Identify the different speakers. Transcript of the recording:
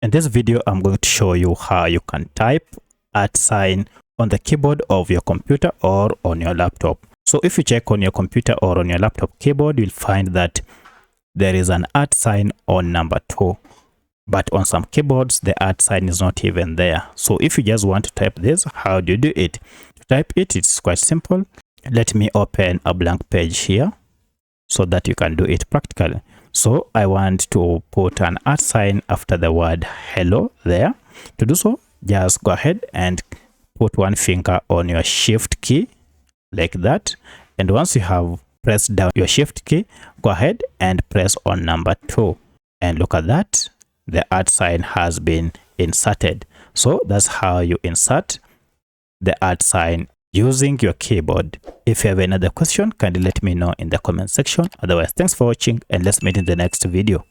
Speaker 1: In this video, I'm going to show you how you can type @sign on the keyboard of your computer or on your laptop. So if you check on your computer or on your laptop keyboard, you'll find that there is an @sign on number 2. But on some keyboards, the @sign is not even there. So if you just want to type this, how do you do it? To type it, it's quite simple. Let me open a blank page here so that you can do it practically. So I want to put an @sign after the word hello there. To do so, just go ahead and put one finger on your shift key like that. And once you have pressed down your shift key, go ahead and press on number 2. And look at that, the @sign has been inserted. So that's how you insert the @sign using your keyboard. If you have another question, kindly let me know in the comment section. Otherwise, thanks for watching and let's meet in the next video.